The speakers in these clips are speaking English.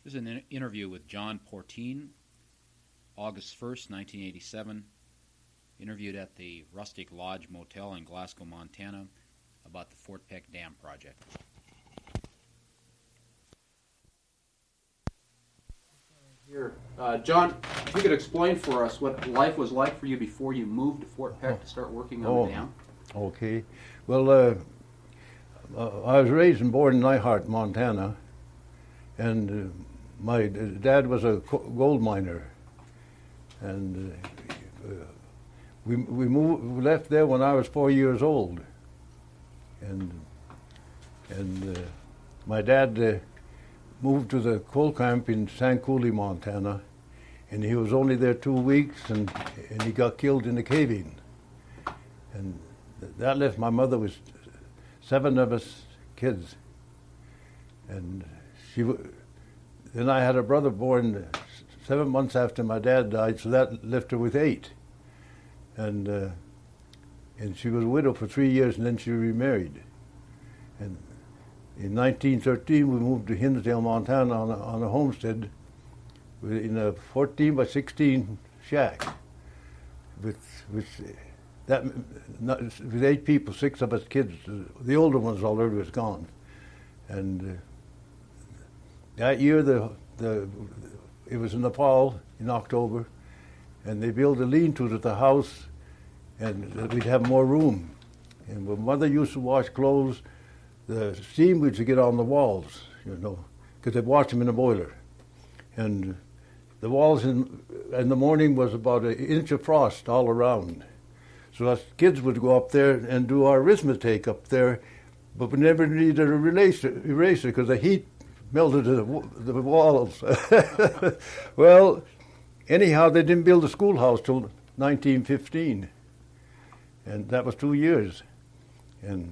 This is an interview with John Porteen, August 1st, 1987, interviewed at the Rustic Lodge Motel in Glasgow, Montana, about the Fort Peck Dam project. Here, John, if you could explain for us what life was like for you before you moved to Fort Peck to start working on the dam. Okay. Well, I was raised and born in Nyhart, Montana, and my dad was a gold miner, and we left there when I was 4 years old, and my dad moved to the coal camp in San Cooley, Montana, and he was only there 2 weeks, and he got killed in the cave-in, and that left my mother with 7 of us kids, and then I had a brother born 7 months after my dad died, so that left her with 8, and she was a widow for 3 years, and then she remarried, and in 1913 we moved to Hinsdale, Montana on a homestead in a 14 by 16 shack with 8 people, 6 of us kids. The older ones already was gone, and that year it was in the fall, in October, and they built a lean-to to the house, and we'd have more room. And when Mother used to wash clothes, the steam would get on the walls, because they'd wash them in a boiler, and the walls in the morning was about 1 inch of frost all around. So us kids would go up there and do our arithmetic up there, but we never needed an eraser because the heat melted the walls. Well, anyhow, they didn't build a schoolhouse till 1915, and that was 2 years. And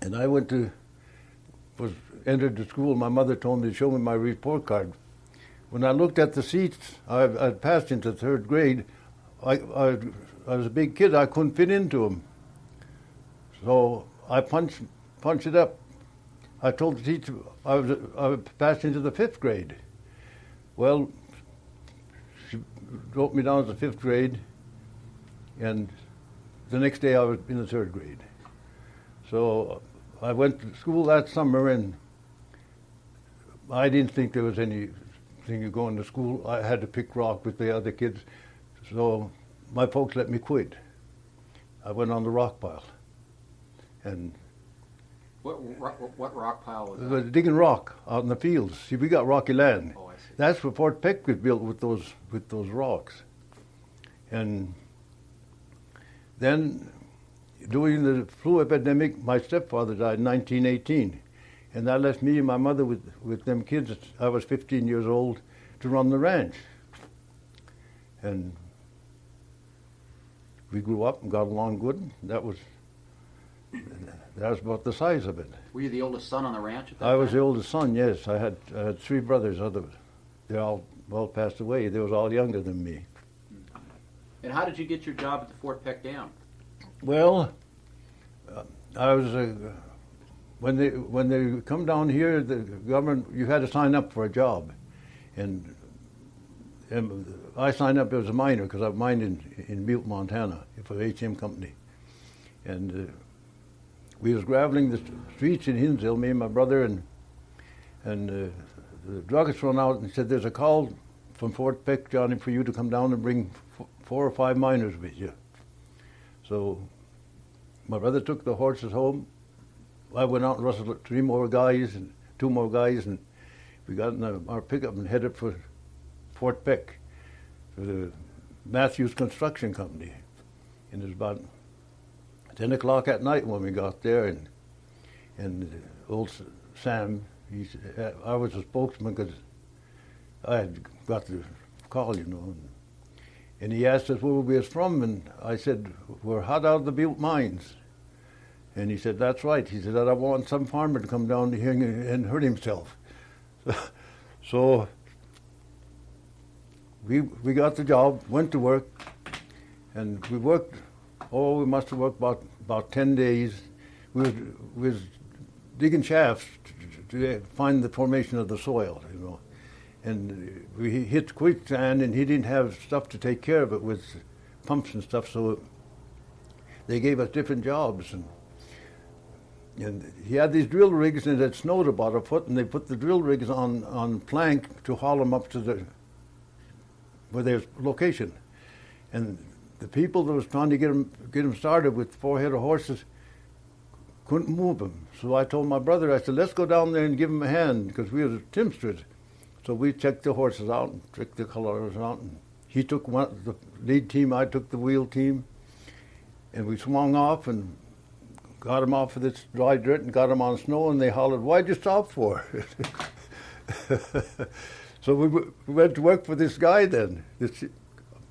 I entered the school. My mother told me to show me my report card. When I looked at the seats, I'd passed into 3rd grade. I was a big kid. I couldn't fit into them. So I punched it up. I told the teacher I passed into the 5th grade. Well, she wrote me down as the 5th grade, and the next day I was in the 3rd grade. So I went to school that summer, and I didn't think there was anything of going to school. I had to pick rock with the other kids, so my folks let me quit. I went on the rock pile, and What rock pile was we that? were digging rock out in the fields. See, we got rocky land. Oh, I see. That's where Fort Peck was built, with those rocks. And then, during the flu epidemic, my stepfather died in 1918, and that left me and my mother with them kids. I was 15 years old to run the ranch, and we grew up and got along good. That was about the size of it. Were you the oldest son on the ranch at that I was the time? oldest son, yes. I had 3 brothers. They all passed away. They was all younger than me. And how did you get your job at the Fort Peck Dam? Well, I was when they come down here, the government, you had to sign up for a job, and I signed up as a miner because I mined in Butte, Montana, for the HM company, and we was graveling the streets in Hinsdale, me and my brother, and the druggist run out and said, "There's a call from Fort Peck, Johnny, for you to come down and bring 4 or 5 miners with you." So my brother took the horses home. I went out and rustled 2 more guys, and we got in our pickup and headed for Fort Peck, for the Matthews Construction Company. And it was about 10 o'clock at night when we got there, and old Sam, I was a spokesman because I had got the call, and he asked us where we was from, and I said, "We're hot out of the Butte mines." And he said, "That's right." He said, "I don't want some farmer to come down here and hurt himself." So we got the job, went to work, and we worked. We must have worked about 10 days. We was digging shafts to find the formation of the soil, and we hit quicksand, and he didn't have stuff to take care of it with pumps and stuff, so they gave us different jobs. And he had these drill rigs, and it snowed about a foot, and they put the drill rigs on plank to haul them up to where their location. And the people that was trying to get them started with 4 head of horses couldn't move them. So I told my brother, I said, let's go down there and give them a hand, because we were teamsters. So we checked the horses out and checked the colors out. And he took the lead team, I took the wheel team, and we swung off and got them off of this dry dirt and got them on snow, and they hollered, "Why'd you stop for?" So we went to work for this guy then,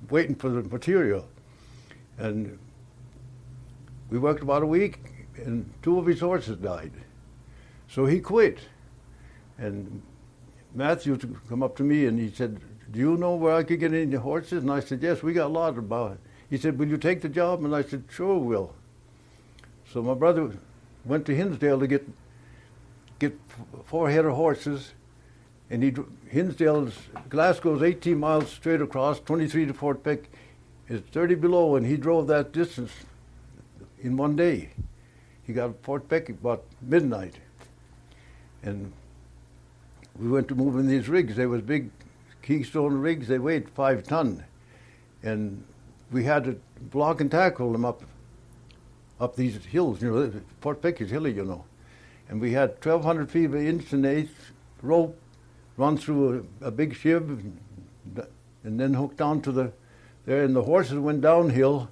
waiting for the material. And we worked about a week, and 2 of his horses died. So he quit. And Matthew come up to me and he said, "Do you know where I could get any horses?" And I said, "Yes, we got a lot about it." He said, "Will you take the job?" And I said, "Sure will." So my brother went to Hinsdale to get 4 head of horses, and Glasgow's 18 miles straight across, 23 to Fort Peck. It's 30 below, and he drove that distance in one day. He got to Fort Peck about midnight, and we went to move in these rigs. They was big Keystone rigs. They weighed 5 ton, and we had to block and tackle them up these hills. You know, Fort Peck is hilly, you know, and we had 1,200 feet of 1/8" rope run through a big shiv, and then hooked down to there, and the horses went downhill,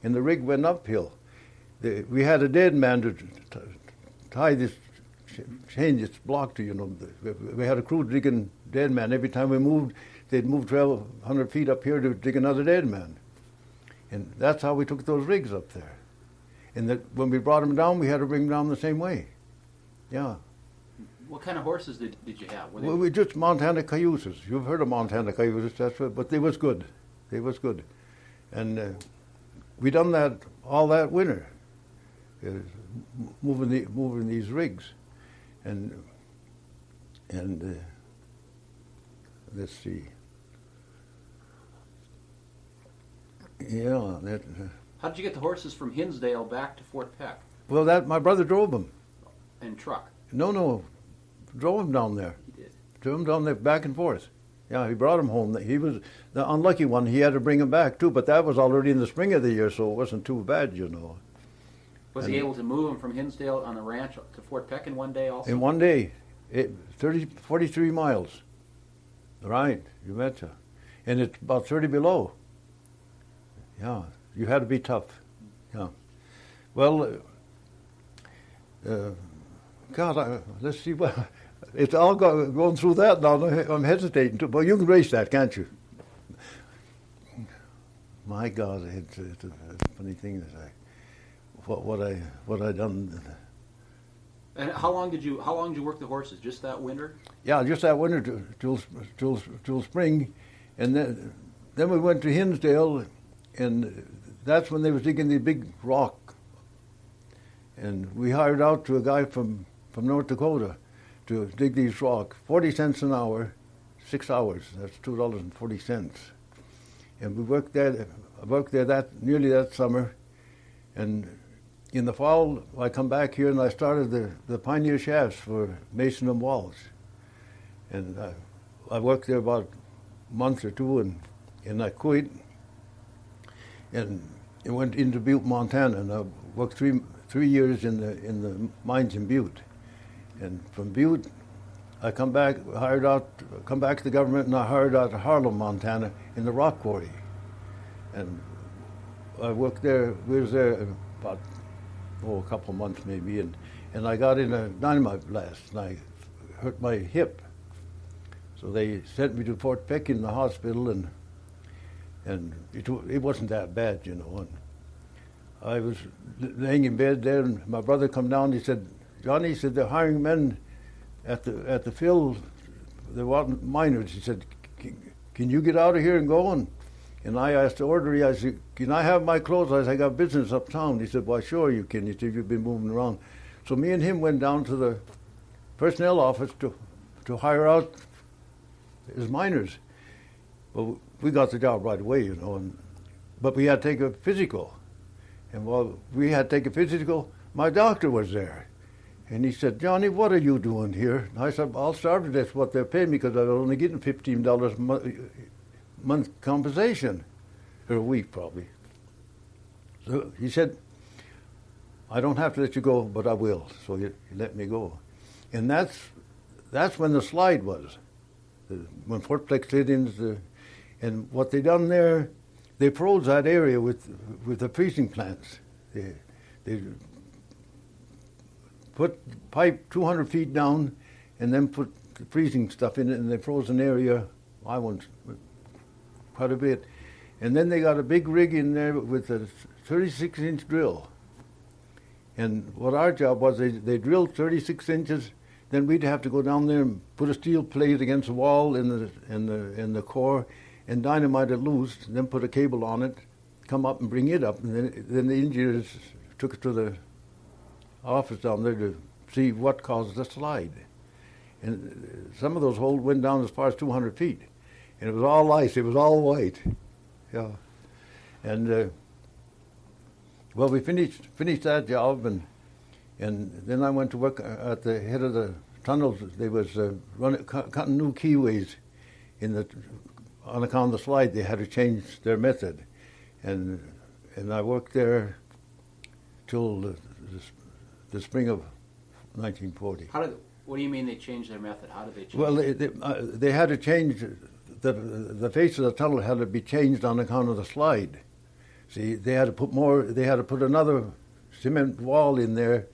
and the rig went uphill. We had a dead man to tie this chain, this block to, you know. We had a crew digging dead man. Every time we moved, they'd move 1,200 feet up here to dig another dead man. And that's how we took those rigs up there. And when we brought them down, we had to bring them down the same way. Yeah. What kind of horses did you have? Well, we just Montana Cayuses. You've heard of Montana Cayuses, that's what, but they was good. They was good. And we done that all that winter, moving these rigs. And let's see. Yeah. How did you get the horses from Hinsdale back to Fort Peck? Well, my brother drove them. In truck? No, drove them down there. He did. Drove them down there back and forth. Yeah, he brought them home. He was the unlucky one. He had to bring them back too, but that was already in the spring of the year, so it wasn't too bad, you know. Was he able to move them from Hinsdale on the ranch to Fort Peck in one day also? In one day, 43 miles. Right, you betcha. And it's about 30 below. Yeah, you had to be tough. Yeah. Well, let's see. Well, it's all going through that now. I'm hesitating to. But you can race that, can't you? My God, it's a funny thing that what I done. And how long did you work the horses? Just that winter? Yeah, just that winter till spring, and then we went to Hinsdale, and that's when they was digging the big rock. And we hired out to a guy from North Dakota to dig these rocks. 40 cents an hour, 6 hours. That's $2.40. And we worked there. I worked there nearly that summer, and in the fall I come back here and I started the Pioneer shafts for Mason and Walsh. And I worked there about a month or two, and I quit and went into Butte, Montana, and I worked 3 years in the mines in Butte. And from Butte, I come back to the government, and I hired out to Harlem, Montana, in the rock quarry. And I worked there. We was there about a couple of months maybe, and I got in a dynamite blast, and I hurt my hip. So they sent me to Fort Peck in the hospital, and it wasn't that bad, you know. And I was laying in bed there, and my brother come down. He said, "Johnny," he said, "they're hiring men at the field. They want miners." He said, "Can you get out of here and go?" And I asked the orderly, I said, "Can I have my clothes?" I said, "I got business uptown." He said, "Why, sure you can." He said, "You've been moving around." So me and him went down to the personnel office to hire out as miners. But we got the job right away, but we had to take a physical. And while we had to take a physical, my doctor was there. And he said, Johnny, what are you doing here? And I said, I'll starve to death what they're paying me because I'm only getting $15 a month compensation, or a week probably. So he said, I don't have to let you go, but I will. So he let me go. And that's when the slide was, when Fort Peck slid into and what they done there, they froze that area with the freezing plants. They put pipe 200 feet down and then put the freezing stuff in it, and they froze an area, I went quite a bit. And then they got a big rig in there with a 36-inch drill. And what our job was, they drilled 36 inches, then we'd have to go down there and put a steel plate against the wall in the core and dynamite it loose, and then put a cable on it, come up and bring it up. And then the engineers took it to the office down there to see what caused the slide. And some of those holes went down as far as 200 feet. And it was all ice, it was all white. Yeah. And well, we finished that job, and then I went to work at the head of the tunnels. They was cutting new keyways on account of the slide. They had to change their method, and I worked there till the spring of 1940. What do you mean they changed their method? How did they change? Well, they had to change the face of the tunnel had to be changed on account of the slide. See, they had to put more. They had to put another cement wall in there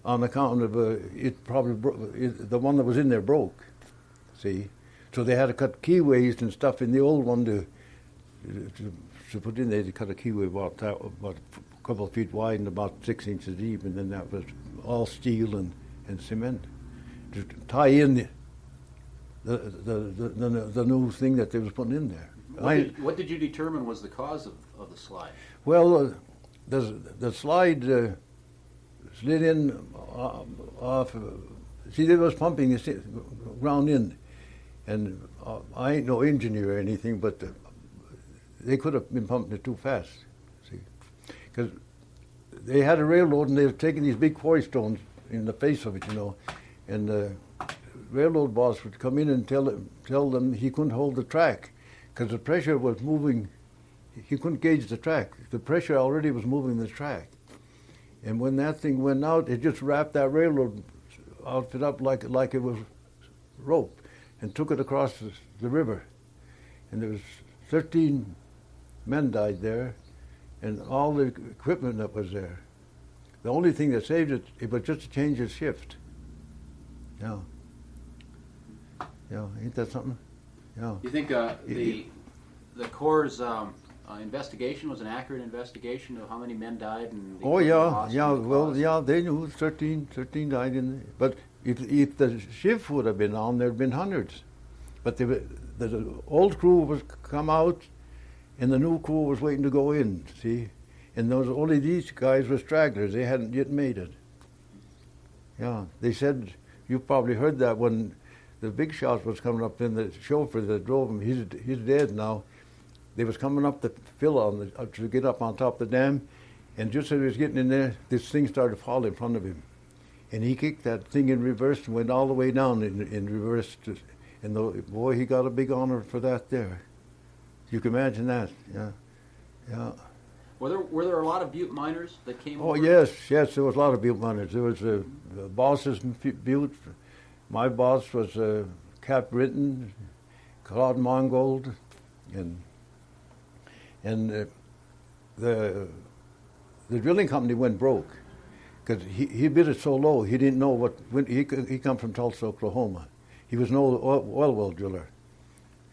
on account of it probably the one that was in there broke. See, so they had to cut keyways and stuff in the old one to put in there. They cut a keyway about a couple of feet wide and about 6 inches deep, and then that was all steel and cement to tie in the new thing that they was putting in there. What did you determine was the cause of the slide? Well, the slide slid in off. See, they was pumping the ground in, and I ain't no engineer or anything, but they could have been pumping it too fast. See, because they had a railroad and they were taking these big quarry stones in the face of it, and the railroad boss would come in and tell them he couldn't hold the track because the pressure was moving. He couldn't gauge the track. The pressure already was moving the track. And when that thing went out, it just wrapped that railroad outfit up like it was rope and took it across the river. And there was 13 men died there and all the equipment that was there. The only thing that saved it was just to change its shift. Yeah. Yeah, ain't that something? Yeah. You think the Corps' investigation was an accurate investigation of how many men died? And they knew 13 died in there. But if the shift would have been on, there'd been hundreds. But the old crew was come out, and the new crew was waiting to go in. See, and only these guys were stragglers. They hadn't yet made it. Yeah, they said you probably heard that when the big shots was coming up. Then the chauffeur that drove him, he's dead now. They was coming up the fill to get up on top of the dam, and just as he was getting in there, this thing started to fall in front of him, and he kicked that thing in reverse and went all the way down in reverse. And boy, he got a big honor for that there. You can imagine that, yeah, yeah. Were there a lot of Butte miners that came? Oh over? yes, there was a lot of Butte miners. There was bosses in Butte. My boss was Cap Britton, Claude Mongold, and the drilling company went broke because he bid it so low he didn't know what. He come from Tulsa, Oklahoma. He was no oil well driller,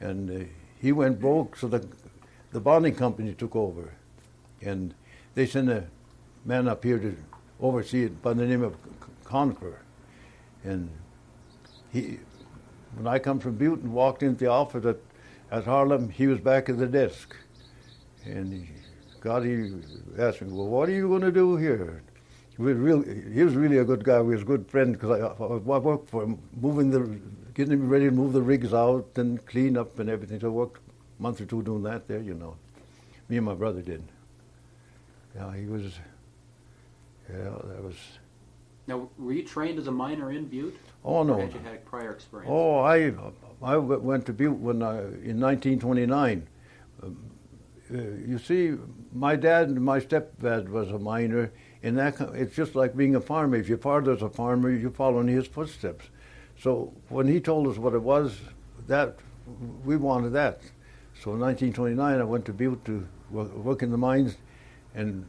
and he went broke. So the bonding company took over, and they sent a man up here to oversee it by the name of Confer, and when I come from Butte and walked into the office at Harlem, he was back at the desk. And he asked me, well, what are you going to do here? He was really a good guy. He was a good friend because I worked for him, getting him ready to move the rigs out and clean up and everything. So I worked a month or two doing that there, you know. Me and my brother did. Yeah, he was. Yeah, that was. Now, were you trained as a miner in Butte? Oh no. Or had you had prior experience? Oh, I went to Butte in 1929. You see, my dad and my stepdad was a miner, and it's just like being a farmer. If your father's a farmer, you follow in his footsteps. So when he told us what it was, that we wanted that. So in 1929, I went to Butte to work in the mines, and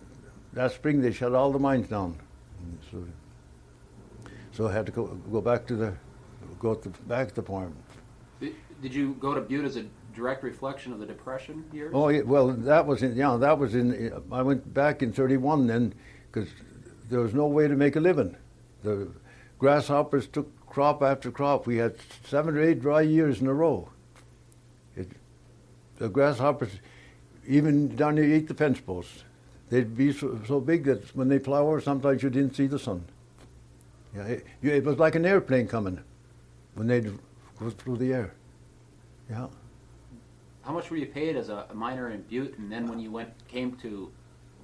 that spring they shut all the mines down. So I had to go back to the farm. Did you go to Butte as a direct reflection of the Depression years? Oh yeah, well that was in. I went back in '31 then, because there was no way to make a living. The grasshoppers took crop after crop. We had 7 or 8 dry years in a row. The grasshoppers, even down there, ate the fence posts. They'd be so big that when they plow over, sometimes you didn't see the sun. Yeah, it was like an airplane coming when they'd go through the air. Yeah. How much were you paid as a miner in Butte, and then when you came to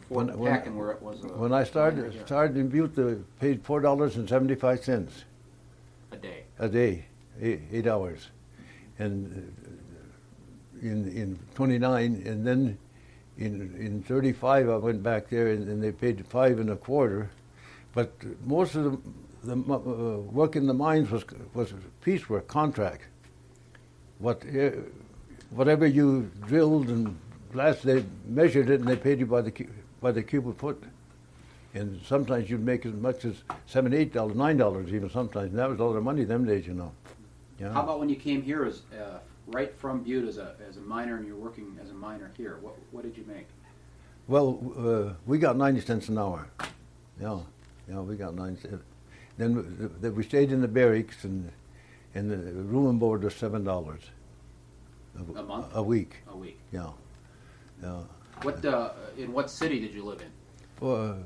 Fort Peck and where it was? When I started in Butte, they paid $4.75 a day. A day, 8 hours, and in 29, and then in 35 I went back there and they paid 5 1/4, but most of the work in the mines was piecework, contract. Whatever you drilled and blasted, they measured it and they paid you by the cubic foot. And sometimes you'd make as much as $7, $8, $9 even sometimes. And that was a lot of money them days, you know. Yeah. How about when you came here as right from Butte as a miner, and you're working as a miner here? What did you make? Well, we got 90 cents an hour. Yeah, we got 90 cents. Then we stayed in the barracks, and the room and board was $7 a month, a week. A week. Yeah. What in what city did you live in? Well,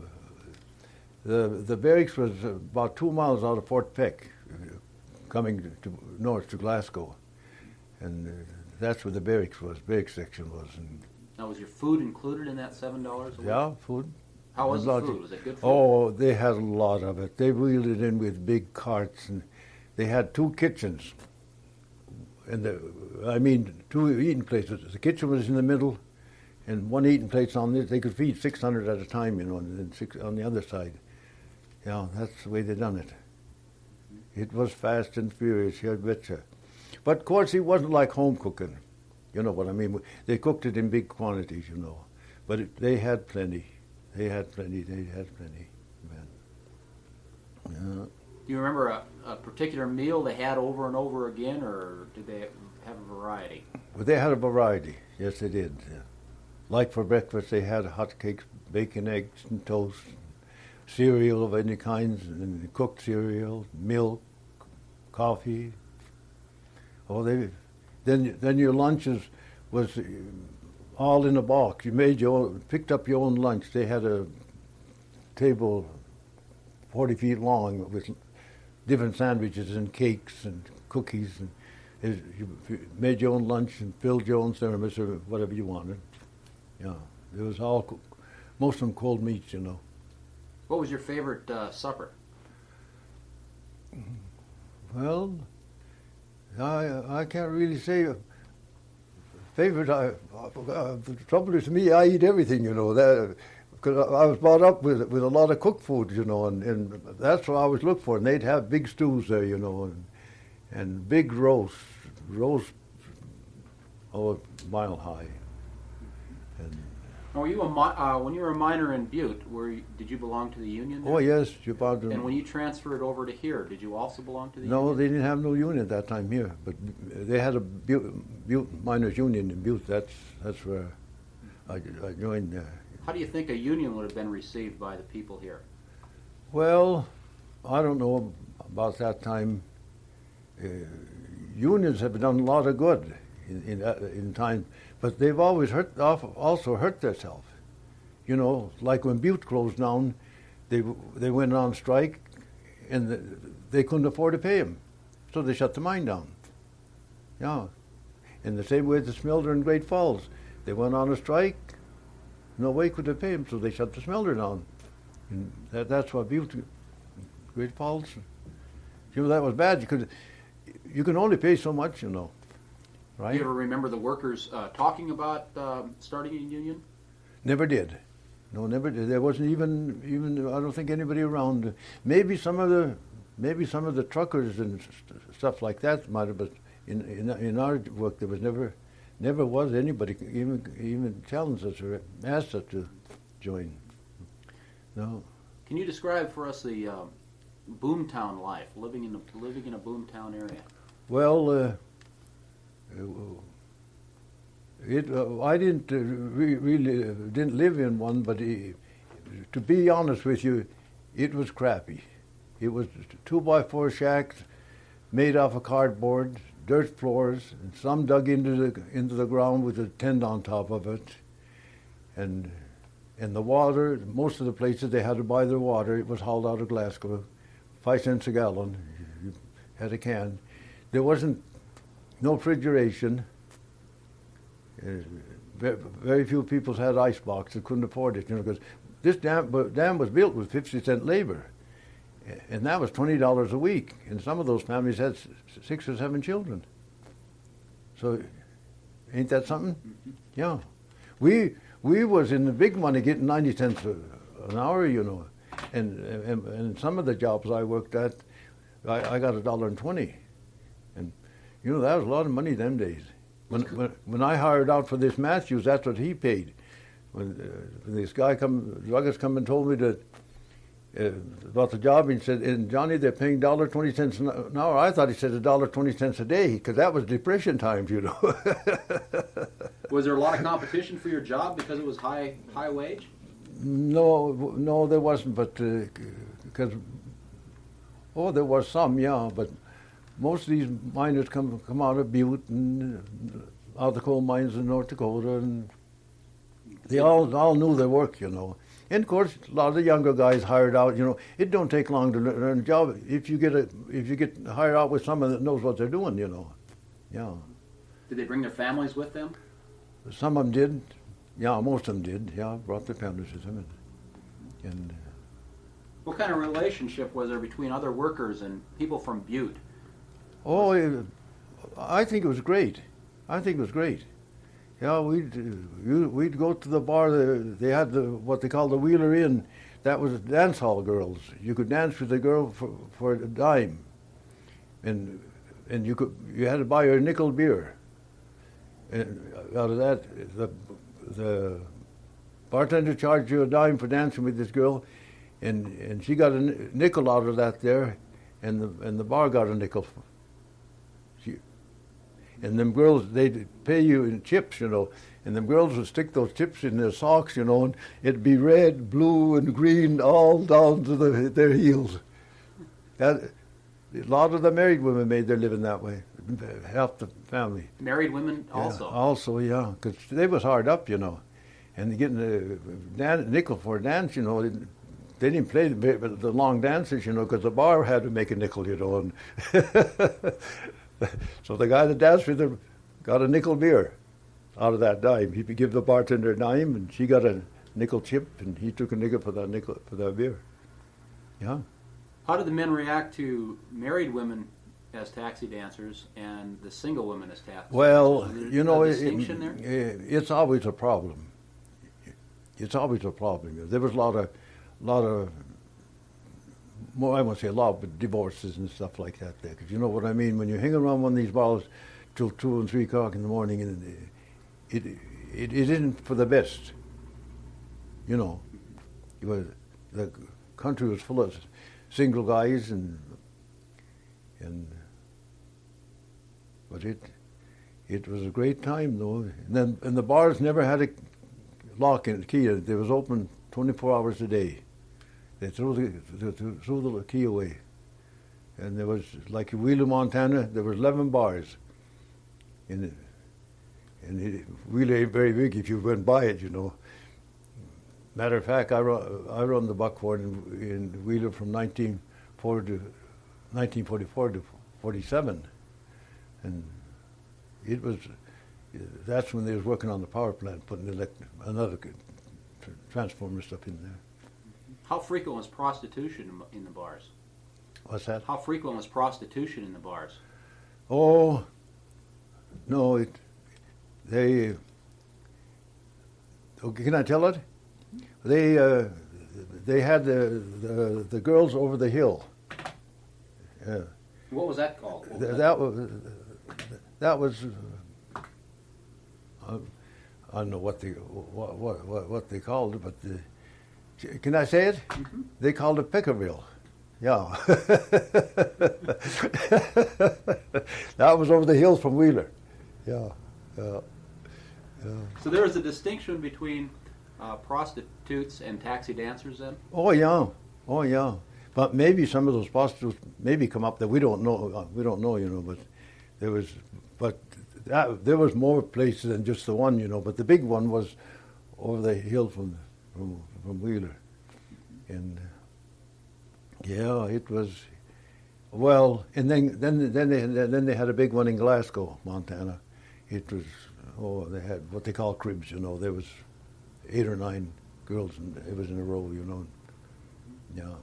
the barracks was about 2 miles out of Fort Peck, coming north to Glasgow, and that's where the barracks section was. And now, was your food included in that $7 a week? Yeah, food. How was the food? Was it good food? Oh, they had a lot of it. They wheeled it in with big carts, and they had 2 kitchens. And 2 eating places. The kitchen was in the middle, and 1 eating place on this. They could feed 600 at a time, you know, and then 6 on the other side. Yeah, that's the way they done it. It was fast and furious, I betcha. But of course, it wasn't like home cooking. You know what I mean? They cooked it in big quantities, you know. But they had plenty. They had plenty, man. Yeah. Do you remember a particular meal they had over and over again, or did they have a variety? Well, they had a variety. Yes, they did. Yeah. Like for breakfast, they had hot cakes, bacon, eggs, and toast, cereal of any kinds, and cooked cereal, milk, coffee. Oh, then your lunches was all in a box. You picked up your own lunch. They had a table 40 feet long with different sandwiches and cakes and cookies, and you made your own lunch and filled your own thermos or whatever you wanted. Yeah, it was most of them cold meats, you know. What was your favorite supper? Well, I can't really say. Favorite, the trouble is, to me, I eat everything, you know. Because I was brought up with a lot of cooked food, you know, and that's what I always looked for. And they'd have big stews there, you know, and big roast, mile high. And Were you when you were a miner in Butte? Did you belong to the union there? Oh yes, you belonged to. And when you transferred over to here, did you also belong to the union? union? No, they didn't have no union at that time here, but they had a Butte miners union in Butte. That's where I joined there. How do you think a union would have been received by the people here? Well, I don't know about that time. Unions have done a lot of good in time, but they've always also hurt themselves. You know, like when Butte closed down, they went on strike, and they couldn't afford to pay them, so they shut the mine down. Yeah, in the same way the smelter in Great Falls, they went on a strike. No way could they pay them, so they shut the smelter down. And that's what Butte, Great Falls. That was bad. You can only pay so much, right? Do you ever remember the workers talking about starting a union? Never did. No, never did. There wasn't even. I don't think anybody around. Maybe some of the truckers and stuff like that might have. But in our work, there was never was anybody even challenged us or asked us to join. No. Can you describe for us the boomtown life, living in a boomtown area? Well, I didn't really didn't live in one, but to be honest with you, it was crappy. It was 2x4 shacks made off of cardboard, dirt floors, and some dug into the ground with a tent on top of it, and the water. Most of the places they had to buy their water. It was hauled out of Glasgow, 5 cents a gallon. You had a can. There wasn't no refrigeration. Very few people had ice boxes, couldn't afford it, because this dam was built with 50-cent labor, and that was $20 a week, and some of those families had 6 or 7 children. So, ain't that something? Mm-hmm. Yeah, we was in the big money getting 90 cents an hour, and some of the jobs I worked at, I got $1.20, and that was a lot of money them days. When I hired out for this Matthews, that's what he paid. When this guy druggist come and told me that about the job, he said, "And Johnny, they're paying $1.20 an hour." I thought he said $1.20 a day, because that was depression times, Was there a lot of competition for your job because it was high wage? No, there wasn't, but because there was some, yeah, but. Most of these miners come out of Butte and out of the coal mines in North Dakota, and they all knew their work, And of course, a lot of the younger guys hired out. It don't take long to learn a job if you get hired out with someone that knows what they're doing. Yeah. Did they bring their families with them? Some of them did. Yeah, most of them did. Yeah, brought their families with them, and. What kind of relationship was there between other workers and people from Butte? Oh, I think it was great. Yeah, we'd go to the bar. They had what they called the Wheeler Inn. That was dance hall girls. You could dance with a girl for a dime, and you had to buy her a nickel beer. And out of that, the bartender charged you a dime for dancing with this girl, and she got a nickel out of that there, and the bar got a nickel. And them girls, they'd pay you in chips, and them girls would stick those chips in their socks, and it'd be red, blue, and green all down to their heels. A lot of the married women made their living that way, half the family. Married women also? Yeah, also, yeah, because they was hard up, and getting a nickel for a dance, they didn't play the long dances, because the bar had to make a nickel, and so the guy that danced with her got a nickel beer out of that dime. He'd give the bartender a dime, and she got a nickel chip, and he took a nickel for that beer. Yeah. How did the men react to married women as taxi dancers and the single women as taxi dancers? Well, Was there a distinction there? It's always a problem. There was a lot of more, I won't say a lot, but divorces and stuff like that there. Because you know what I mean? When you hang around one of these bars till 2 and 3 o'clock in the morning, and it isn't for the best. The country was full of single guys, but it was a great time though. And the bars never had a lock and key. They was open 24 hours a day. They threw the key away. And there was, like in Wheeler, Montana, there was 11 bars. And Wheeler ain't very big if you went by it, Matter of fact, I run the buckboard in Wheeler from 1944 to 47, and it was. That's when they was working on the power plant, putting another transformer stuff in there. How frequent was prostitution in the bars? What's that? How frequent was prostitution in the bars? Oh, no, they. Okay, can I tell it? They had the girls over the hill. Yeah. What was that called? That was. I don't know what they called it, but can I say it? Mm-hmm. They called it Pickerville. Yeah. That was over the hills from Wheeler. Yeah. So there was a distinction between prostitutes and taxi dancers then? Oh yeah. But maybe some of those prostitutes maybe come up that we don't know, but there was more places than just the one, but the big one was over the hill from Wheeler. And yeah, it was, well, and then they had a big one in Glasgow, Montana. It was, they had what they call cribs, there was 8 or 9 girls, and it was in a row, Yeah.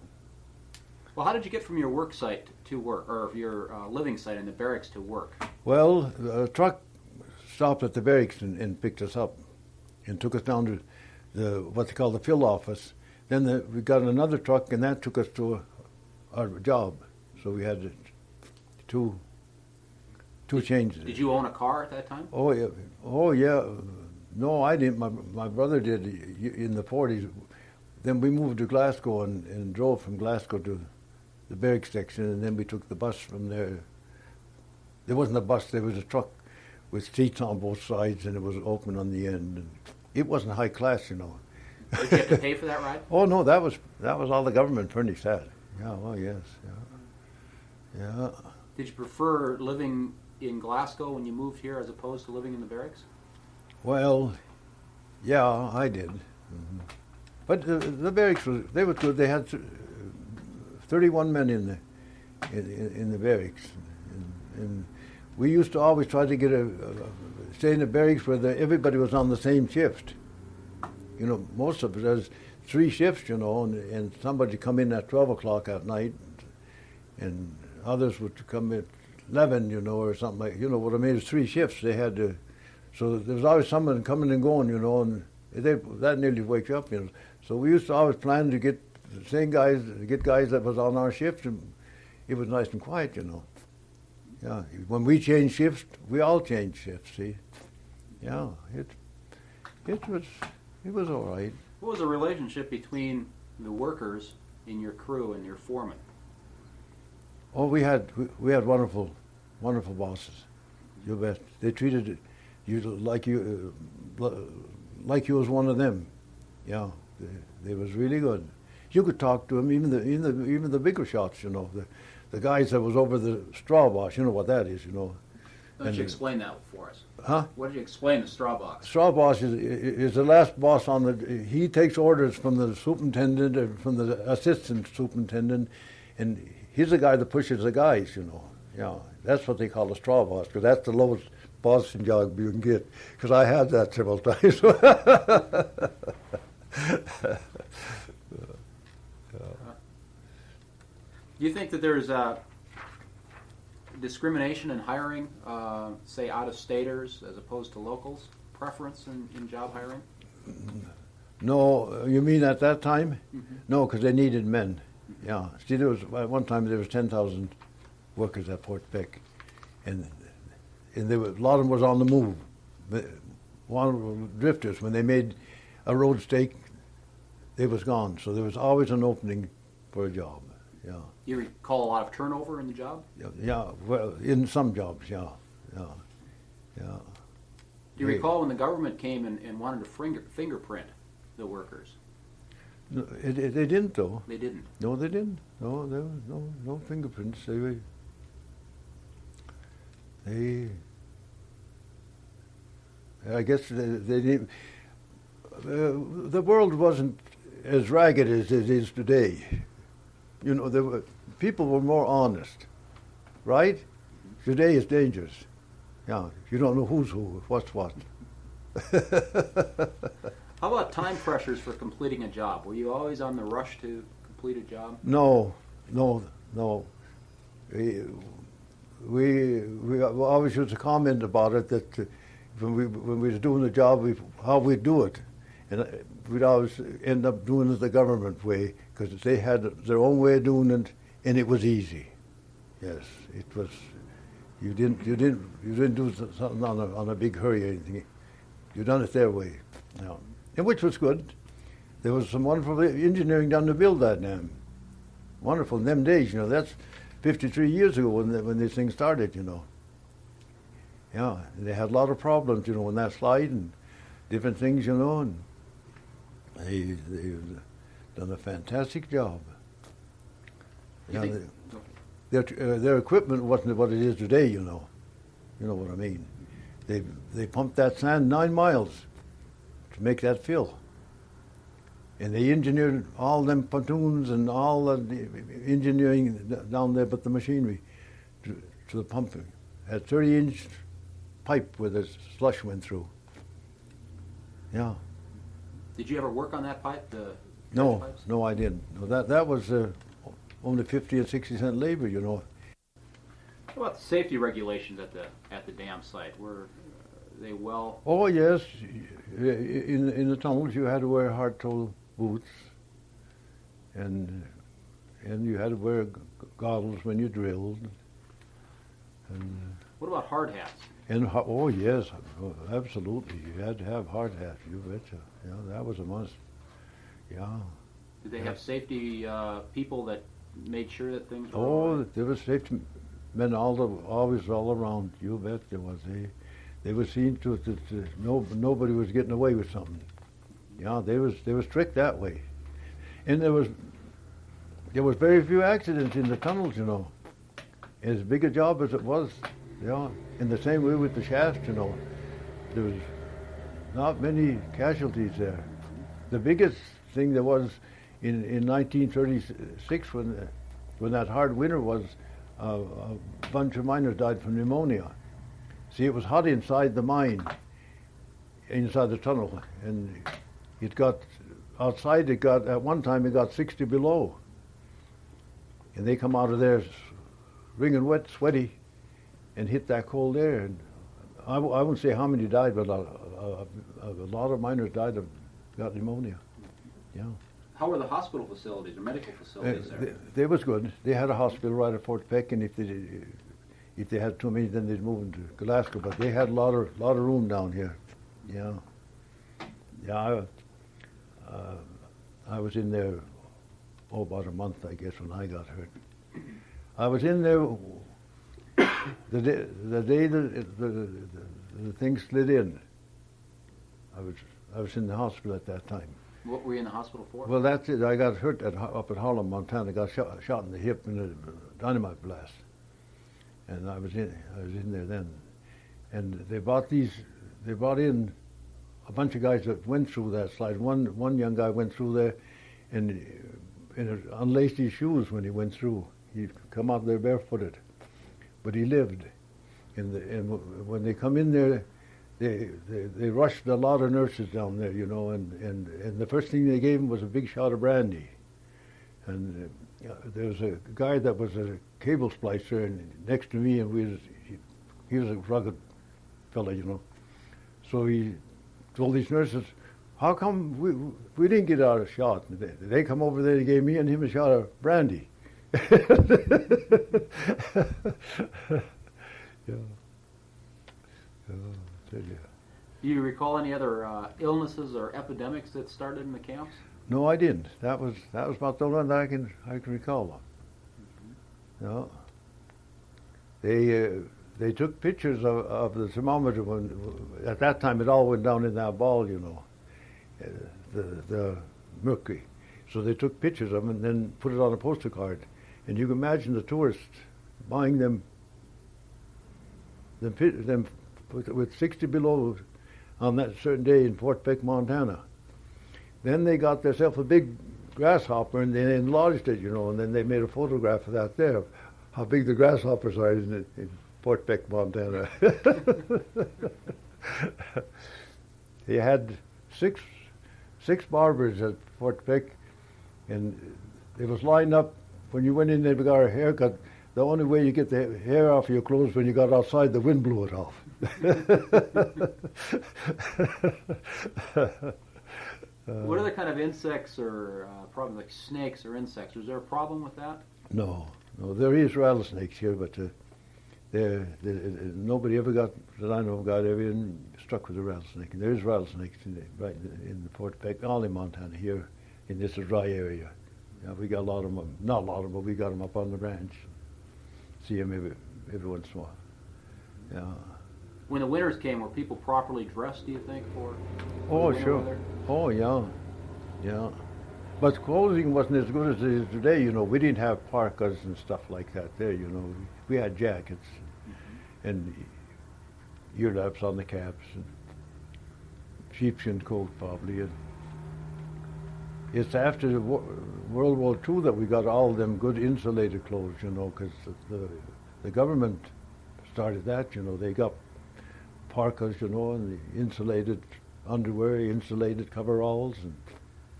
Well, how did you get from your work site to work, or your living site in the barracks to work? Well, a truck stopped at the barracks and picked us up and took us down to what they call the field office. Then we got another truck, and that took us to our job. So we had two changes. Did you own a car at that time? Oh yeah. No, I didn't. My brother did in the 40s. Then we moved to Glasgow and drove from Glasgow to the barracks section, and then we took the bus from there. There wasn't a bus, there was a truck with seats on both sides, and it was open on the end. And it wasn't high class, Did you have to pay for that ride? Oh no, that was all the government furnished that. Yeah, well, yes, yeah. Did you prefer living in Glasgow when you moved here as opposed to living in the barracks? Well, yeah, I did. Mm-hmm. But the barracks were good. They had 31 men in the barracks, and we used to always try to get stay in the barracks where everybody was on the same shift. Most of it there's 3 shifts, and somebody come in at 12 o'clock at night, and others would come at 11, or something like. What I mean? It's 3 shifts. They had to, so there was always someone coming and going, and that nearly wakes you up, So we used to always plan to get the same guys, that was on our shift, and it was nice and quiet, Yeah, when we changed shifts, we all changed shifts. See, yeah, it was all right. What was the relationship between the workers in your crew and your foreman? Oh, we had wonderful bosses. You bet. They treated you like you was one of them. Yeah, they was really good. You could talk to them, even the bigger shots. The guys that was over the straw box. You know what that is. Why don't you explain that for us? Huh? What did you explain the straw box? Straw boss is the last boss on the. He takes orders from the superintendent and from the assistant superintendent, and he's the guy that pushes the guys. Yeah, that's what they call a straw boss, because that's the lowest bossing job you can get. Because I had that several times. Do you think that there's discrimination in hiring, say, out-of-staters as opposed to locals? Preference in job hiring? No, you mean at that time? Mm-hmm. No, because they needed men. Yeah. See, at one time there was 10,000 workers at Fort Peck, and a lot of them was on the move. One drifters. When they made a road stake, they was gone. So there was always an opening for a job. Yeah. You recall a lot of turnover in the job? Yeah. Well, in some jobs, yeah. Do you recall when the government came and wanted to fingerprint the workers? No, they didn't, though. They didn't? No, they didn't. No, there was no fingerprints. I guess they didn't. the world wasn't as ragged as it is today. You know, people were more honest, right? Today is dangerous. Yeah, you don't know who's who, what's what. How about time pressures for completing a job? Were you always on the rush to complete a job? No. We always used to comment about it that when we was doing the job, how we do it, and we'd always end up doing it the government way because they had their own way of doing it, and it was easy. Yes, it was. You didn't do something on a big hurry or anything. You done it their way, yeah. And which was good. There was some wonderful engineering done to build that dam. Wonderful in them days, you know. That's 53 years ago when this thing started, you know. Yeah, and they had a lot of problems, you know, when that slide and different things, you know, and they've done a fantastic job. Yeah, their equipment wasn't what it is today, you know. You know what I mean. They pumped that sand 9 miles to make that fill. And they engineered all them pontoons and all the engineering down there, but the machinery to the pumping. Had 30-inch pipe where the slush went through. Yeah. Did you ever work on that pipe? No, I didn't. No, that was only 50 and 60 cent labor, you know. What about the safety regulations at the dam site? Were they well? Oh yes, in the tunnels you had to wear hard-toe boots, and you had to wear goggles when you drilled. And what about hard hats? And oh yes, absolutely, you had to have hard hats. You betcha. Yeah, that was a must. Yeah. Did they have safety people that made sure that things were? Oh, there was safety men always all around. You bet there was. They were seen to nobody was getting away with something. Yeah, they was strict that way, and there was very few accidents in the tunnels, you know. As big a job as it was, yeah. In the same way with the shaft, you know, there was not many casualties there. The biggest thing there was in 1936 when that hard winter was, a bunch of miners died from pneumonia. See, it was hot inside the mine, inside the tunnel, and it got outside. At one time it got 60 below, and they come out of there wringing wet, sweaty, and hit that cold air. And I won't say how many died, but a lot of miners died of got pneumonia. Yeah. How were the hospital facilities or medical facilities there? They was good. They had a hospital right at Fort Peck, and if they had too many, then they'd move them to Glasgow. But they had a lot of room down here. Yeah. Yeah. I was in there about a month, I guess, when I got hurt. I was in there the day the thing slid in. I was in the hospital at that time. What were you in the hospital for? Well, that's it. I got hurt up at Harlem, Montana. Got shot in the hip in a dynamite blast, and I was in there then. And they brought in a bunch of guys that went through that slide. One young guy went through there, and unlaced his shoes when he went through. He'd come out there barefooted, but he lived. And when they come in there, they rushed a lot of nurses down there, you know, and the first thing they gave him was a big shot of brandy. And there was a guy that was a cable splicer and next to me, and he was a rugged fella, you know. So he told these nurses, how come we didn't get out a shot? And they come over there, they gave me and him a shot of brandy. Yeah. Do you recall any other illnesses or epidemics that started in the camps? No, I didn't. That was about the one that I can recall of. No. They took pictures of the thermometer when at that time it all went down in that ball, you know, the mercury. So they took pictures of them and then put it on a postal card, and you can imagine the tourists buying them with 60 below on that certain day in Fort Peck, Montana. then they got themselves a big grasshopper and they enlarged it, and then they made a photograph of that there, how big the grasshoppers are in Fort Peck, Montana. They had six barbers at Fort Peck, and it was lined up. When you went in there to get a haircut, the only way you get the hair off your clothes when you got outside, the wind blew it off. What other kind of insects or problem, like snakes or insects? Was there a problem with that? No, there is rattlesnakes here, but nobody ever got, that I know of, got ever struck with a rattlesnake. And there is rattlesnakes right in Fort Peck, all in Montana here, in this dry area. Yeah, we got a lot of them, not a lot of them, but we got them up on the ranch. See them every once in a while. Yeah. When the winters came, were people properly dressed, do you think, for Oh, the winter sure. weather? Oh, yeah. But clothing wasn't as good as it is today, We didn't have parkas and stuff like that there, We had jackets and ear laps on the caps and sheepskin coat probably. And it's after World War II that we got all them good insulated clothes, because the government started that, They got parkas, and the insulated underwear, insulated coveralls, and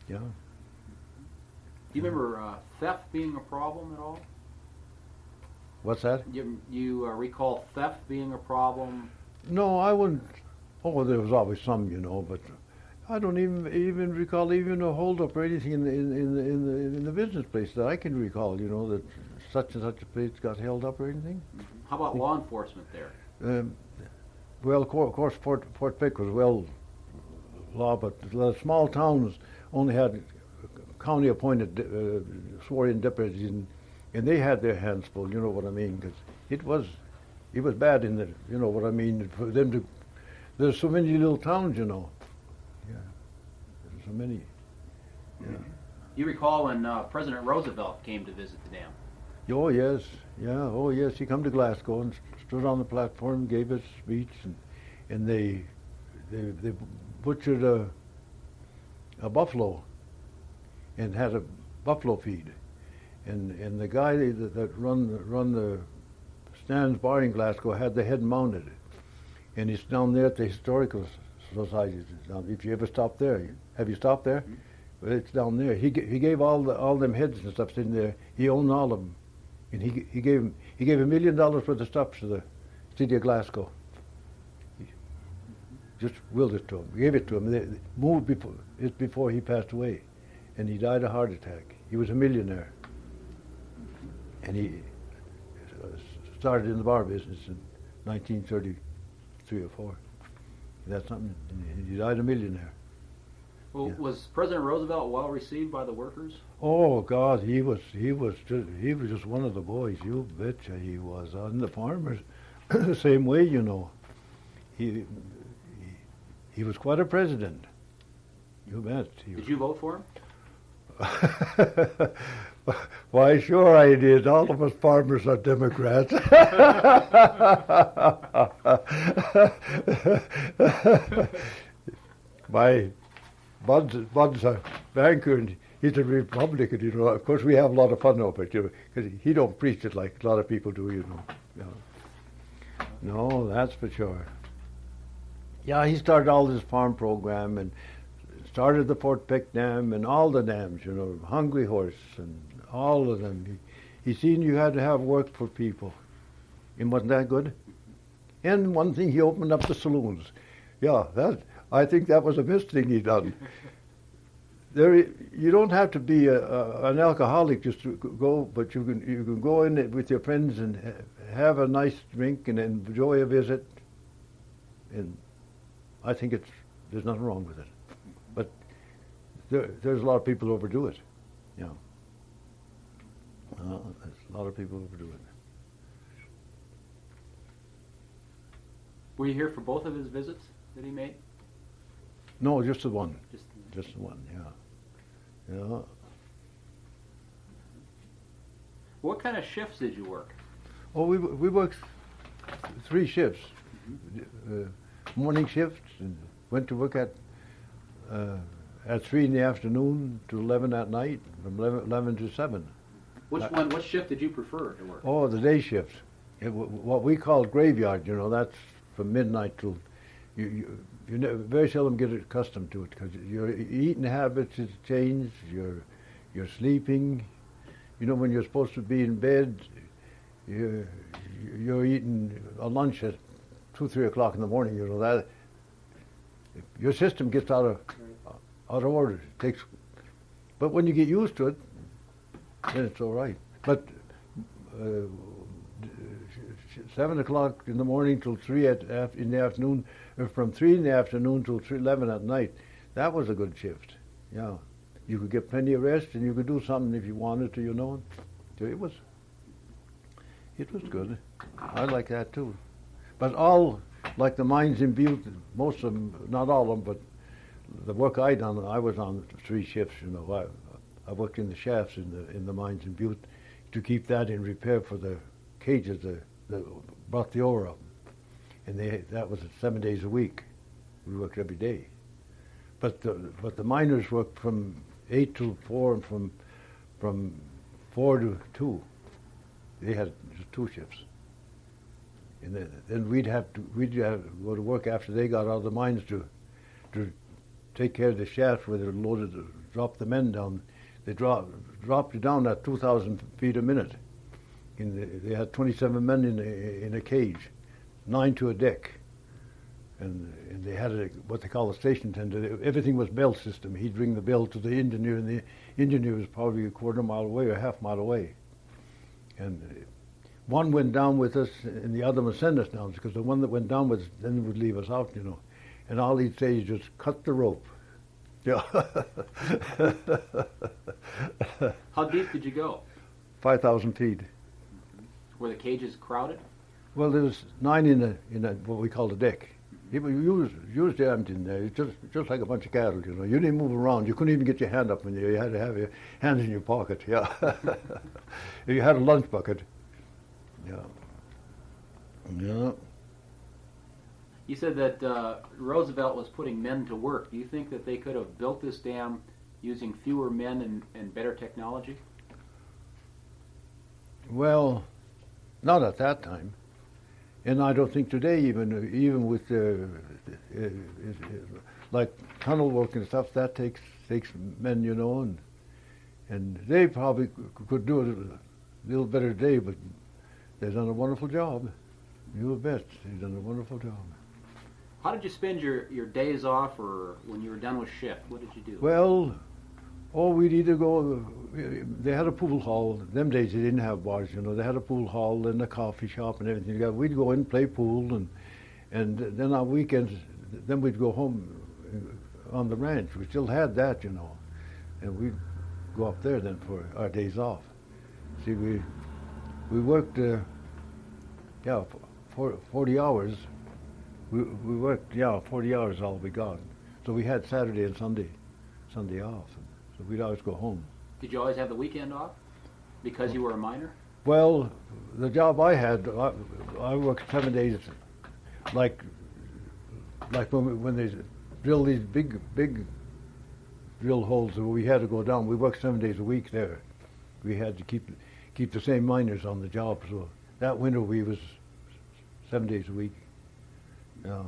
yeah. Do you remember theft being a problem at all? What's that? You recall theft being a problem? No, I wouldn't. Oh, there was always some, but I don't even recall even a holdup or anything in the business place that I can recall. That such and such a place got held up or anything. How about law enforcement there? Well, of course, Fort Peck was well law, but the small towns only had county-appointed sworn-in deputies, and they had their hands full. You know what I mean? Because it was bad in the. You know what I mean? For them to, there's so many little towns, Yeah, there's so many. Yeah. You recall when President Roosevelt came to visit the dam? Oh yes, yeah. Oh yes, he come to Glasgow and stood on the platform, gave his speech, and they butchered a buffalo and had a buffalo feed, and the guy that run the Stan's Bar in Glasgow had the head mounted, and it's down there at the Historical Society. If you ever stop there, have you stopped there? Well, it's down there. He gave all them heads and stuff in there. He owned all of them, and he gave $1 million worth of stuff to the city of Glasgow. He just willed it to him, gave it to him. They moved before he passed away, and he died of a heart attack. He was a millionaire, and he started in the bar business in 1933 or 4. That's something. And he died a millionaire. Well, Yeah. Was President Roosevelt well received by the workers? Oh God, he was just one of the boys. You betcha he was. And the farmers, the same way, He was quite a president. You bet. Did you vote for him? Why, sure I did. All of us farmers are Democrats. My Bud's a banker and he's a Republican, Of course, we have a lot of fun over it, because he don't preach it like a lot of people do, No, that's for sure. Yeah, he started all this farm program and started the Fort Peck Dam and all the dams, Hungry Horse and all of them. He seen you had to have work for people. And wasn't that good? And one thing, he opened up the saloons. Yeah, I think that was a best thing he done. You don't have to be an alcoholic just to go, but you can go in with your friends and have a nice drink and enjoy a visit. And I think there's nothing wrong with it. But there's a lot of people who overdo it. There's a lot of people who overdo it. Were you here for both of his visits that he made? No, just the one. Just the one, yeah. What kind of shifts did you work? Oh, we worked 3 shifts. Morning shifts, and went to work at at 3 in the afternoon to 11 at night, from 11 to 7. What shift did you prefer to work? Oh, the day shift. What we call graveyard, you know, that's from midnight till you very seldom get accustomed to it because your eating habits has changed. You're sleeping. You know, when you're supposed to be in bed, you're eating a lunch at 2-3 o'clock in the morning. You know that your system gets out of order. But when you get used to it, then it's all right. But 7 o'clock in the morning till 3 in the afternoon, or from 3 in the afternoon till 11 at night, that was a good shift. Yeah, you could get plenty of rest, and you could do something if you wanted to, you know. So it was good. I like that too. But all, like the mines in Butte, most of them, not all of them, but the work I done, I was on 3 shifts. You know, I worked in the shafts in the mines in Butte to keep that in repair for the cages that brought the ore up, and that was 7 days a week. We worked every day, but the miners worked from 8 to 4 and from 4 to 2. They had just 2 shifts, and then we'd have to go to work after they got out of the mines to take care of the shafts where they loaded, drop the men down. They dropped it down at 2,000 feet a minute. They had 27 men in a cage, 9 to a deck, and they had what they call a station tender. Everything was bell system. He'd ring the bell to the engineer, and the engineer was probably a quarter mile away or half mile away. And one went down with us, and the other would send us down, because the one that went down with us then would leave us out, you know. And all he'd say is just cut the rope. Yeah. How deep did you go? 5,000 feet. Were the cages crowded? Well, there was 9 in a what we call the deck. It was used empty in there. It's just like a bunch of cattle, you know. You didn't move around. You couldn't even get your hand up in there. You had to have your hands in your pocket. Yeah. You had a lunch bucket. Yeah. Yeah. You said that Roosevelt was putting men to work. Do you think that they could have built this dam using fewer men and better technology? Well, not at that time, and I don't think today even with like tunnel work and stuff, that takes men, you know, and they probably could do it a little better today, but they've done a wonderful job. You bet, they've done a wonderful job. How did you spend your days off, or when you were done with shift? What did you do? Well, we'd either go. They had a pool hall. Them days they didn't have bars, you know. They had a pool hall and a coffee shop and everything. We'd go in, play pool, and then on weekends, then we'd go home on the ranch. We still had that, you know, and we'd go up there then for our days off. See, we worked, 40 hours. We worked, 40 hours all we got. So we had Saturday and Sunday off. So we'd always go home. Did you always have the weekend off because you were a miner? Well, the job I had, I worked 7 days, like when they drill these big drill holes where we had to go down. We worked 7 days a week there. We had to keep the same miners on the job. So that winter we was 7 days a week. Yeah.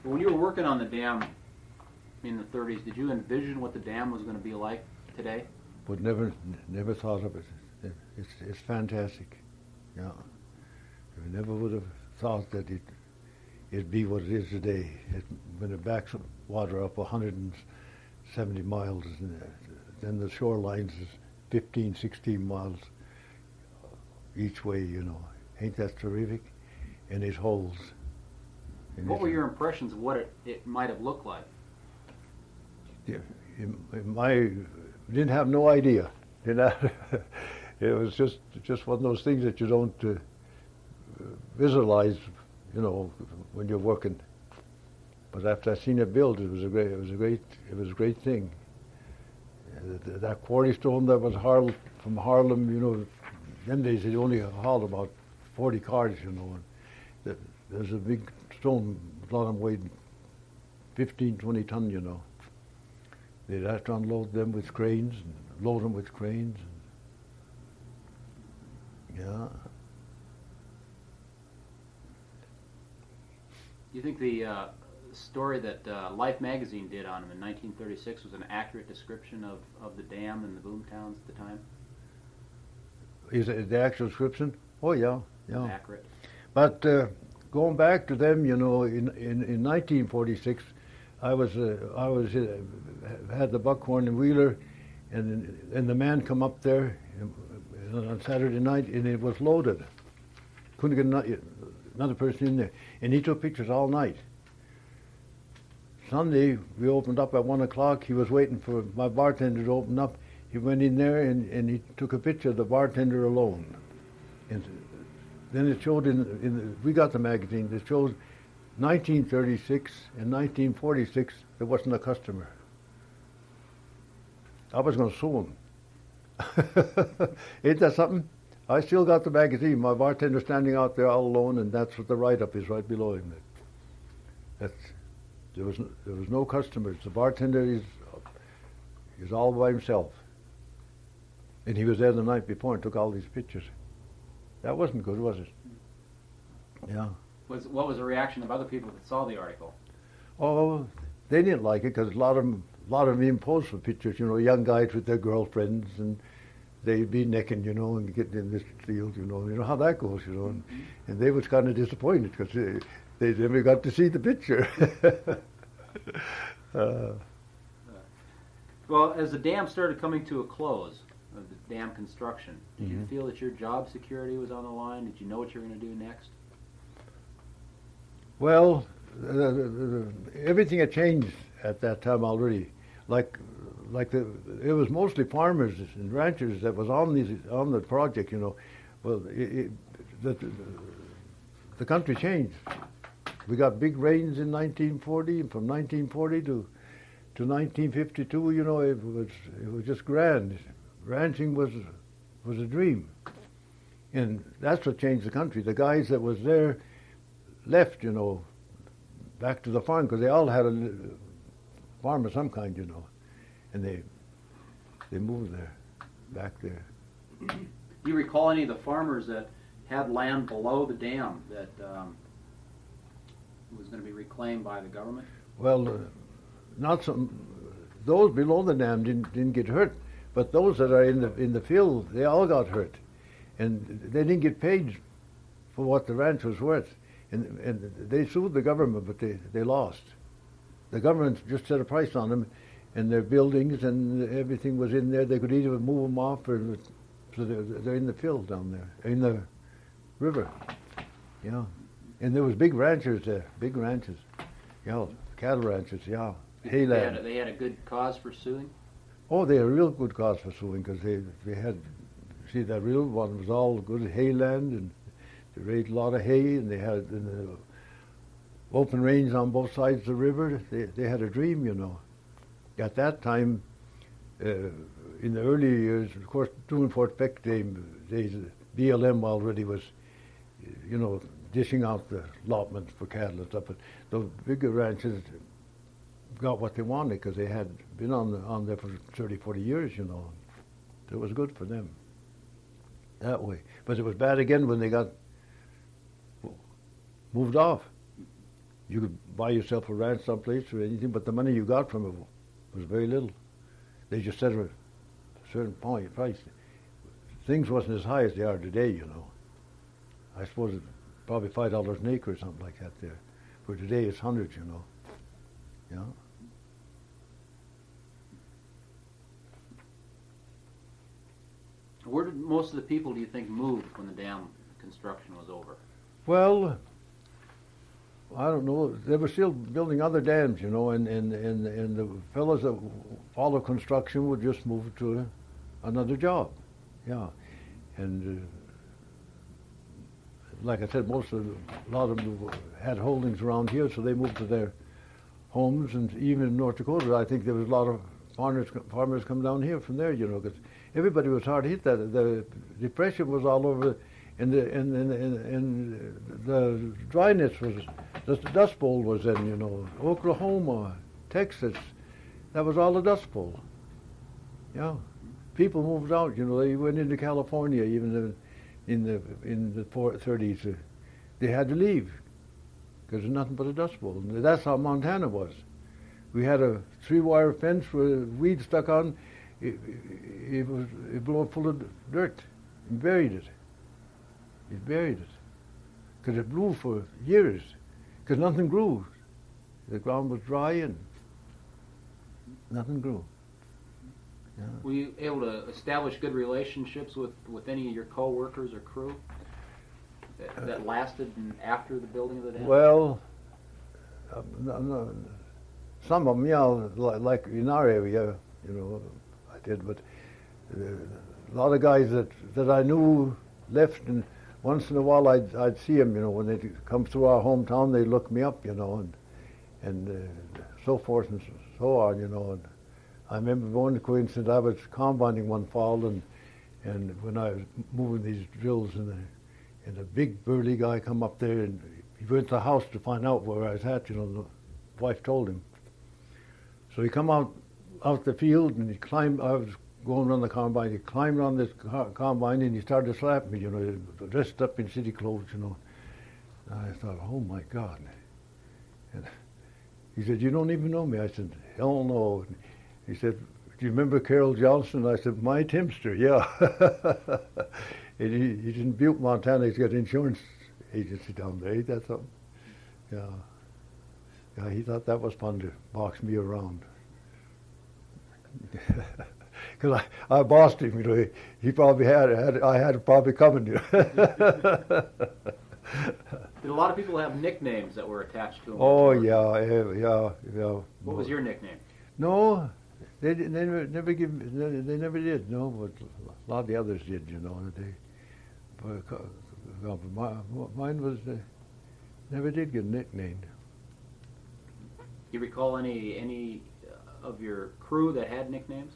When you were working on the dam in the 30s, did you envision what the dam was going to be like today? But never thought of it. It's fantastic. Yeah. I never would have thought that it'd be what it is today. When it backs water up 170 miles, and then the shorelines is 15, 16 miles each way, you know. Ain't that terrific? And it holds. And what were your impressions of what it might have looked like? Yeah, didn't have no idea. It was just one of those things that you don't visualize, you know, when you're working. But after I seen it built, it was a great thing. That quarry stone that was hauled from Harlem, you know, them days they only hauled about 40 cars, you know. And there's a big stone, a lot of them weighed 15, 20 ton, you know. They'd have to unload them with cranes and load them with cranes. Yeah. Do you think the story that Life magazine did on him in 1936 was an accurate description of the dam and the boom towns at the time? Is it the actual description? Oh yeah, yeah. Accurate. But going back to them, you know, in 1946, I had the buckhorn and wheeler, and the man come up there on Saturday night, and it was loaded. Couldn't get another person in there, and he took pictures all night. Sunday, we opened up at 1 o'clock. He was waiting for my bartender to open up. He went in there and he took a picture of the bartender alone. And then it showed we got the magazine, it showed 1936 and 1946, there wasn't a customer. I was going to sue him. Ain't that something? I still got the magazine. My bartender standing out there all alone, and that's what the write-up is right below him. There was no customers. The bartender is all by himself. And he was there the night before and took all these pictures. That wasn't good, was it? Yeah. What was the reaction of other people that saw the article? Oh, they didn't like it because a lot of them even posed for pictures. You know, young guys with their girlfriends, and they'd be necking, you know, and getting in this field. You know how that goes. You know, and they was kind of disappointed because they never got to see the picture. Well, as the dam started coming to a close, of the dam construction, did you feel that your job security was on the line? Did you know what you were going to do next? Well, everything had changed at that time already. It was mostly farmers and ranchers that was on the project. You know, well, the country changed. We got big rains in 1940, and from 1940 to 1952, you know, it was just grand. Ranching was a dream, and that's what changed the country. The guys that was there left, you know, back to the farm because they all had a farm of some kind, you know, and they moved there, back there. Do you recall any of the farmers that had land below the dam that was going to be reclaimed by the government? Well, not some. Those below the dam didn't get hurt, but those that are in the field, they all got hurt, and they didn't get paid for what the ranch was worth, and they sued the government, but they lost. The government just set a price on them, and their buildings and everything was in there. They could either move them off, or so they're in the field down there, in the river. Yeah, and there was big ranchers there, big ranches, yeah, cattle ranches, yeah, hayland. They had a good cause for suing? Oh, they had a real good cause for suing because they had, see, that real one was all good hayland, and they raised a lot of hay, and they had the open range on both sides of the river. They had a dream, you know. At that time, in the early years, of course, during Fort Peck Dam days, BLM already was, you know, dishing out the allotments for cattle and stuff. But the bigger ranches got what they wanted because they had been on there for 30, 40 years, you know. So it was good for them that way. But it was bad again when they got moved off. You could buy yourself a ranch someplace or anything, but the money you got from it was very little. They just set a certain price. Things wasn't as high as they are today, you know. I suppose it's probably $5 an acre or something like that there. For today it's hundreds, you know. Yeah. Where did most of the people, do you think, move when the dam construction was over? Well, I don't know. They were still building other dams, you know, and the fellows that follow construction would just move to another job. Yeah. And like I said, a lot of them had holdings around here, so they moved to their homes. And even in North Dakota, I think there was a lot of farmers come down here from there, you know, because everybody was hard hit. That the depression was all over, and the dryness was, the Dust Bowl was in, you know, Oklahoma, Texas, that was all the Dust Bowl. Yeah, people moved out, you know, they went into California even in the 30s. They had to leave because there's nothing but a Dust Bowl. And that's how Montana was. We had a 3-wire fence with weed stuck on. It blew full of dirt and buried it. It buried it because it blew for years because nothing grew. The ground was dry and nothing grew. Yeah. Were you able to establish good relationships with any of your co-workers or crew that lasted after the building of the dam? Well, no, some of them, yeah, like in our area, you know, I did, but a lot of guys that I knew left, and once in a while I'd see them, you know, when they'd come through our hometown, they'd look me up, you know, and so forth and so on, you know. And I remember one coincidence, I was combining one fall, and when I was moving these drills, and a big burly guy come up there, and he went to the house to find out where I was at, you know, the wife told him. So he come out the field, and he climbed, I was going on the combine, he climbed on this combine, and he started to slap me, you know, dressed up in city clothes, you know. And I thought, oh my God. And he said, you don't even know me. I said, hell no. And he said, do you remember Carol Johnson? I said, my Timster, yeah. And he's in Butte, Montana. He's got an insurance agency down there. Ain't that something? Yeah. Yeah, he thought that was fun to box me around. Because I bossed him, you know. He probably I had it probably coming. You know. Did a lot of people have nicknames that were attached to them? Oh yeah. What was your nickname? No, they never they never did. No, but a lot of the others did. You know, mine was never did get nicknamed. Do you recall any of your crew that had nicknames?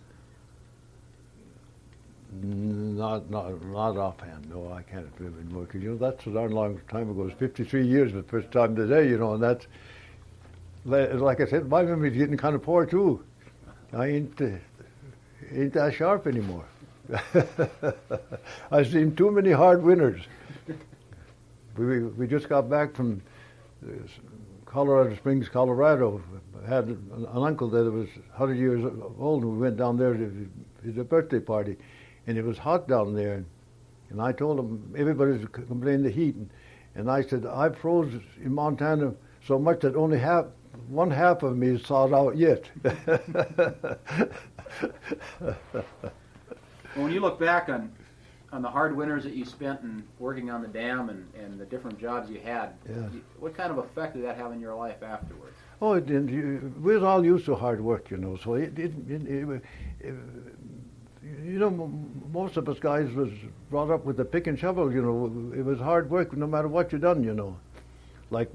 Not offhand. No, I can't remember anymore. Because you know that's a darn long time ago. It was 53 years the first time today. You know, and that's like I said, my memory's getting kind of poor too. I ain't that sharp anymore. I've seen too many hard winners. We just got back from Colorado Springs, Colorado. I had an uncle that was 100 years old, and we went down there to his birthday party, and it was hot down there. And I told him, everybody's complaining the heat, and I said, I froze in Montana so much that only one half of me is thawed out yet. When you look back on the hard winters that you spent in working on the dam and the different jobs you had, yeah. What kind of effect did that have in your life afterwards? Oh, it didn't. We was all used to hard work, you know. So it you know, most of us guys was brought up with a pick and shovel. You know, it was hard work no matter what you done. You know, like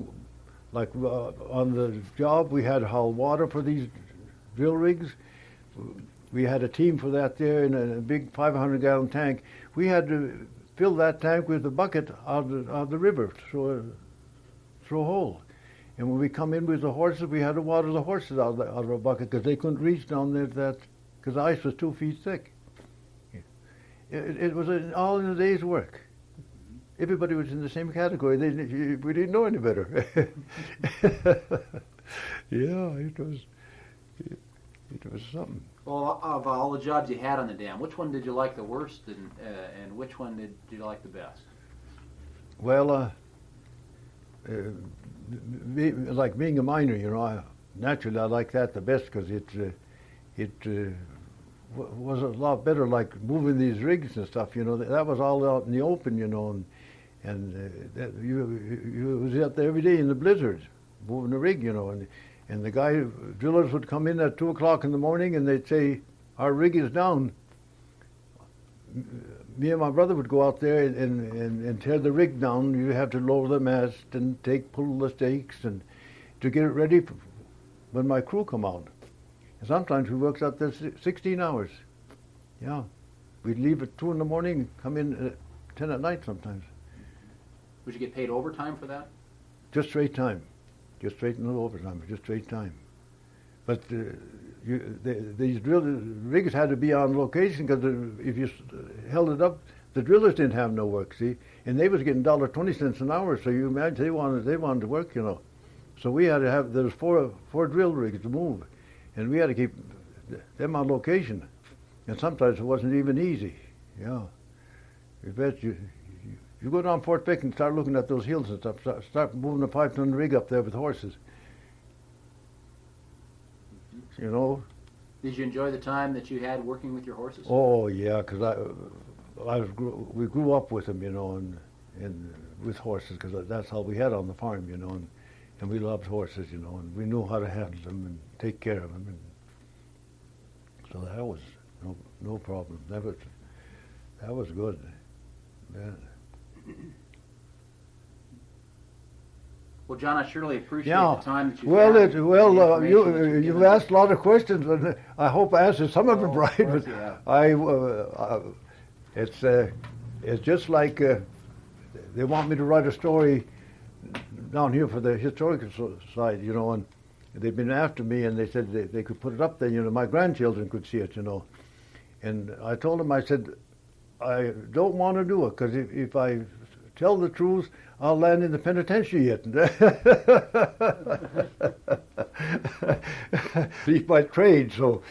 on the job we had to haul water for these drill rigs. We had a team for that there in a big 500-gallon tank. We had to fill that tank with a bucket out of the river through a hole. And when we come in with the horses, we had to water the horses out of a bucket because they couldn't reach down there because the ice was 2 feet thick. It was all in a day's work. Everybody was in the same category. We didn't know any better. Yeah, it was something. Well, of all the jobs you had on the dam, which one did you like the worst, and which one did you like the best? Well, like being a miner, you know, naturally I like that the best because it was a lot better, like moving these rigs and stuff, you know. That was all out in the open, you know, and you was out there every day in the blizzard, moving the rig, you know, and the drillers would come in at 2 o'clock in the morning and they'd say, our rig is down. Me and my brother would go out there and tear the rig down. You have to lower the mast and pull the stakes and to get it ready when my crew come out. And sometimes we worked out there 16 hours. Yeah. We'd leave at 2 in the morning, come in at 10 at night sometimes. Would you get paid overtime for that? Just straight time. Just straight, no overtime, just straight time. But these drill rigs had to be on location because if you held it up, the drillers didn't have no work, see? And they was getting $1.20 an hour, so you imagine they wanted to work, you know. So we had to have, there was four drill rigs to move, and we had to keep them on location. And sometimes it wasn't even easy, yeah. You bet you go down Fort Peck and start looking at those hills and stuff, start moving a 5-ton rig up there with horses. You know. Did you enjoy the time that you had working with your horses? Oh yeah, because we grew up with them, you know, and with horses, because that's all we had on the farm, you know, and we loved horses, you know, and we knew how to handle them and take care of them, and so that was no problem. That was good. Yeah. Well, John, I surely appreciate Yeah. the time that you've Well, had. you've asked a lot of questions, and I hope I answered some of them right. Of course But it's just like they want me to write a story down here for the historical side, you know, and they've been after me, and they said they could put it up there, you know, my grandchildren could see it, you know. And I told them, I said, I don't want to do it, because if I tell the truth, I'll land in the penitentiary yet. Thief by trade, so.